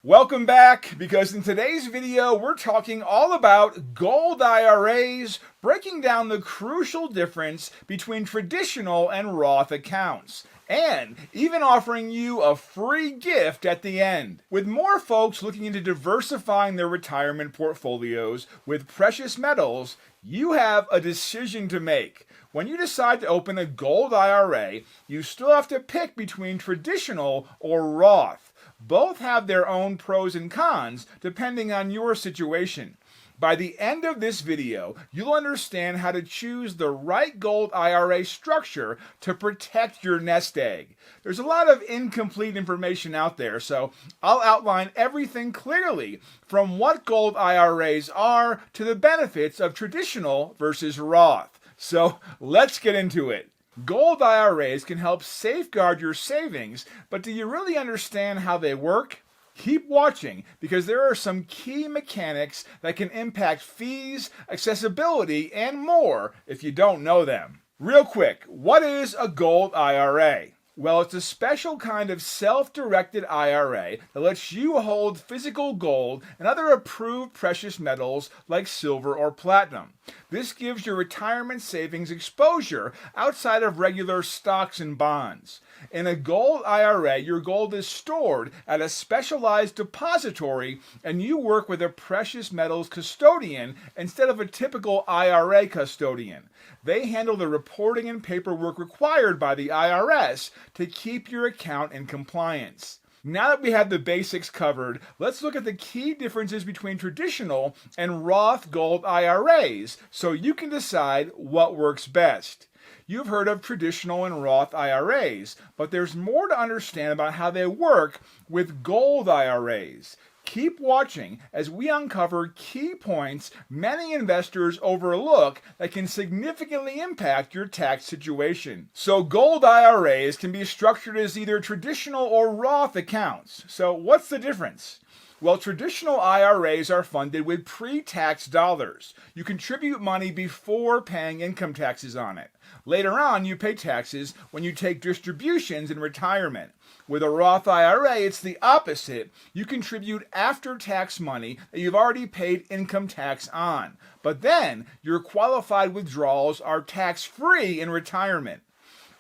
Welcome back, because in today's video we're talking all about gold IRAs, breaking down the crucial difference between traditional and Roth accounts, and even offering you a free gift at the end. With more folks looking into diversifying their retirement portfolios with precious metals, you have a decision to make. When you decide to open a gold IRA, you still have to pick between traditional or Roth. Both have their own pros and cons depending on your situation. By the end of this video, you'll understand how to choose the right gold IRA structure to protect your nest egg. There's a lot of incomplete information out there, so I'll outline everything clearly, from what gold IRAs are to the benefits of traditional versus Roth. So let's get into it. Gold IRAs can help safeguard your savings, but do you really understand how they work? Keep watching, because there are some key mechanics that can impact fees, accessibility, and more if you don't know them. Real quick, what is a gold IRA? Well, it's a special kind of self-directed IRA that lets you hold physical gold and other approved precious metals like silver or platinum. This gives your retirement savings exposure outside of regular stocks and bonds. In a gold IRA, your gold is stored at a specialized depository, and you work with a precious metals custodian instead of a typical IRA custodian. They handle the reporting and paperwork required by the IRS to keep your account in compliance. Now that we have the basics covered, let's look at the key differences between traditional and Roth Gold IRAs so you can decide what works best. You've heard of traditional and Roth IRAs, but there's more to understand about how they work with gold IRAs. Keep watching as we uncover key points many investors overlook that can significantly impact your tax situation. So gold IRAs can be structured as either traditional or Roth accounts. So what's the difference? Well, traditional IRAs are funded with pre-tax dollars. You contribute money before paying income taxes on it. Later on, you pay taxes when you take distributions in retirement. With a Roth IRA, it's the opposite. You contribute after-tax money that you've already paid income tax on. But then, your qualified withdrawals are tax-free in retirement.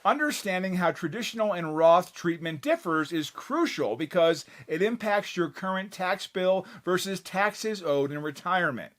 Understanding how traditional and Roth treatment differs is crucial because it impacts your current tax bill versus taxes owed in retirement.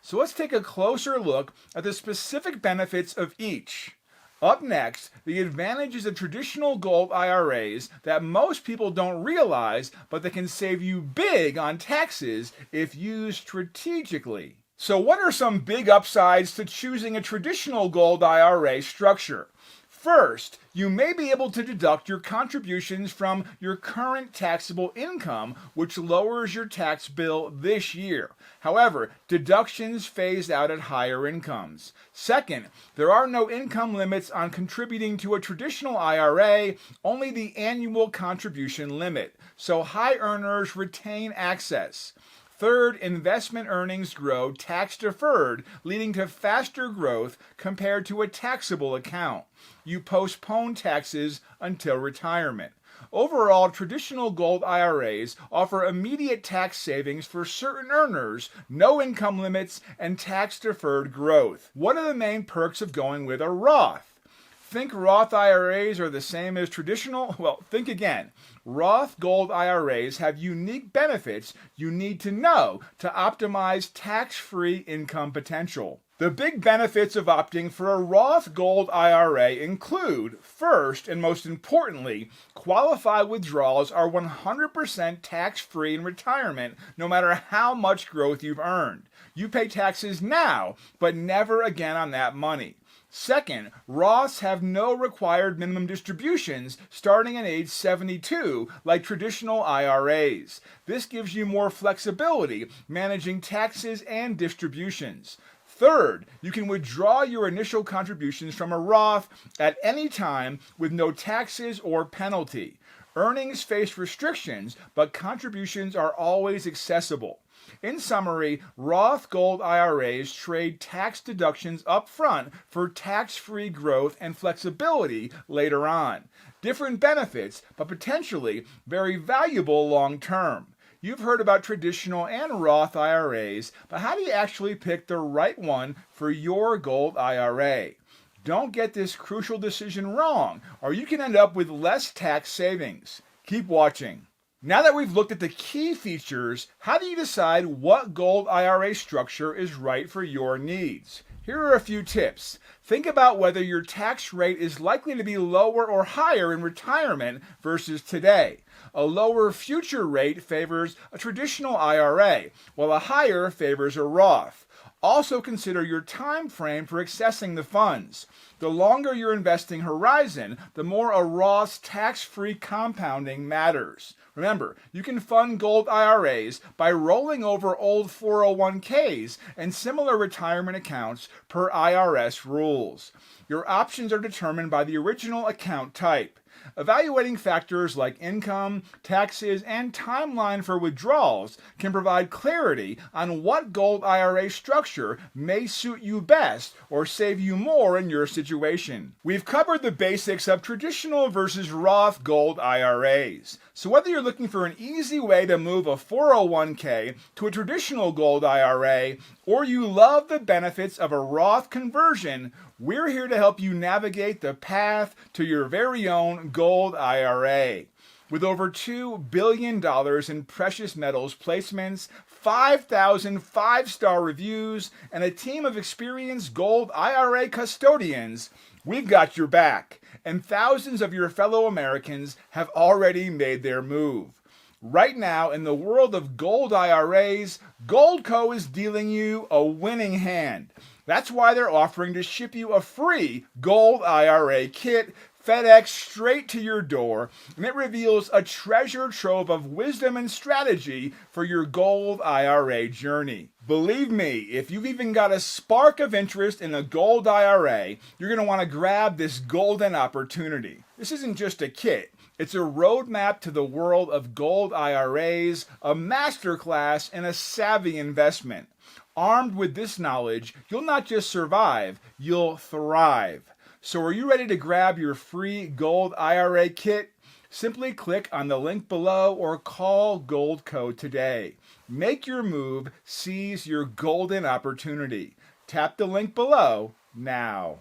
So let's take a closer look at the specific benefits of each. Up next, the advantages of traditional gold IRAs that most people don't realize, but that can save you big on taxes if used strategically. So what are some big upsides to choosing a traditional gold IRA structure? First, you may be able to deduct your contributions from your current taxable income, which lowers your tax bill this year. However, deductions phase out at higher incomes. Second, there are no income limits on contributing to a traditional IRA, only the annual contribution limit, so high earners retain access. Third, investment earnings grow tax-deferred, leading to faster growth compared to a taxable account. You postpone taxes until retirement. Overall, traditional gold IRAs offer immediate tax savings for certain earners, no income limits, and tax-deferred growth. What are the main perks of going with a Roth? Think Roth IRAs are the same as traditional? Well, think again. Roth Gold IRAs have unique benefits you need to know to optimize tax-free income potential. The big benefits of opting for a Roth Gold IRA include, first and most importantly, qualified withdrawals are 100% tax-free in retirement no matter how much growth you've earned. You pay taxes now, but never again on that money. Second, Roths have no required minimum distributions starting at age 72 like traditional IRAs. This gives you more flexibility managing taxes and distributions. Third, you can withdraw your initial contributions from a Roth at any time with no taxes or penalty. Earnings face restrictions, but contributions are always accessible. In summary, Roth Gold IRAs trade tax deductions up front for tax-free growth and flexibility later on. Different benefits, but potentially very valuable long term. You've heard about traditional and Roth IRAs, but how do you actually pick the right one for your gold IRA? Don't get this crucial decision wrong, or you can end up with less tax savings. Keep watching. Now that we've looked at the key features, how do you decide what gold IRA structure is right for your needs? Here are a few tips. Think about whether your tax rate is likely to be lower or higher in retirement versus today. A lower future rate favors a traditional IRA, while a higher favors a Roth. Also consider your time frame for accessing the funds. The longer your investing horizon, the more a Roth's tax-free compounding matters. Remember, you can fund gold IRAs by rolling over old 401ks and similar retirement accounts per IRS rules. Your options are determined by the original account type. Evaluating factors like income, taxes, and timeline for withdrawals can provide clarity on what gold IRA structure may suit you best or save you more in your situation. We've covered the basics of traditional versus Roth gold IRAs. So whether you're looking for an easy way to move a 401k to a traditional gold IRA, or you love the benefits of a Roth conversion, we're here to help you navigate the path to your very own gold IRA. With over $2 billion in precious metals placements, 5,000 five-star reviews, and a team of experienced gold IRA custodians, we've got your back. And thousands of your fellow Americans have already made their move. Right now, in the world of gold IRAs, Goldco is dealing you a winning hand. That's why they're offering to ship you a free gold IRA kit FedEx straight to your door, and it reveals a treasure trove of wisdom and strategy for your gold IRA journey. Believe me, if you've even got a spark of interest in a gold IRA, you're going to want to grab this golden opportunity. This isn't just a kit. It's a roadmap to the world of gold IRAs, a masterclass, and a savvy investment. Armed with this knowledge, you'll not just survive, you'll thrive. So are you ready to grab your free gold IRA kit? Simply click on the link below or call Goldco today. Make your move, seize your golden opportunity. Tap the link below now.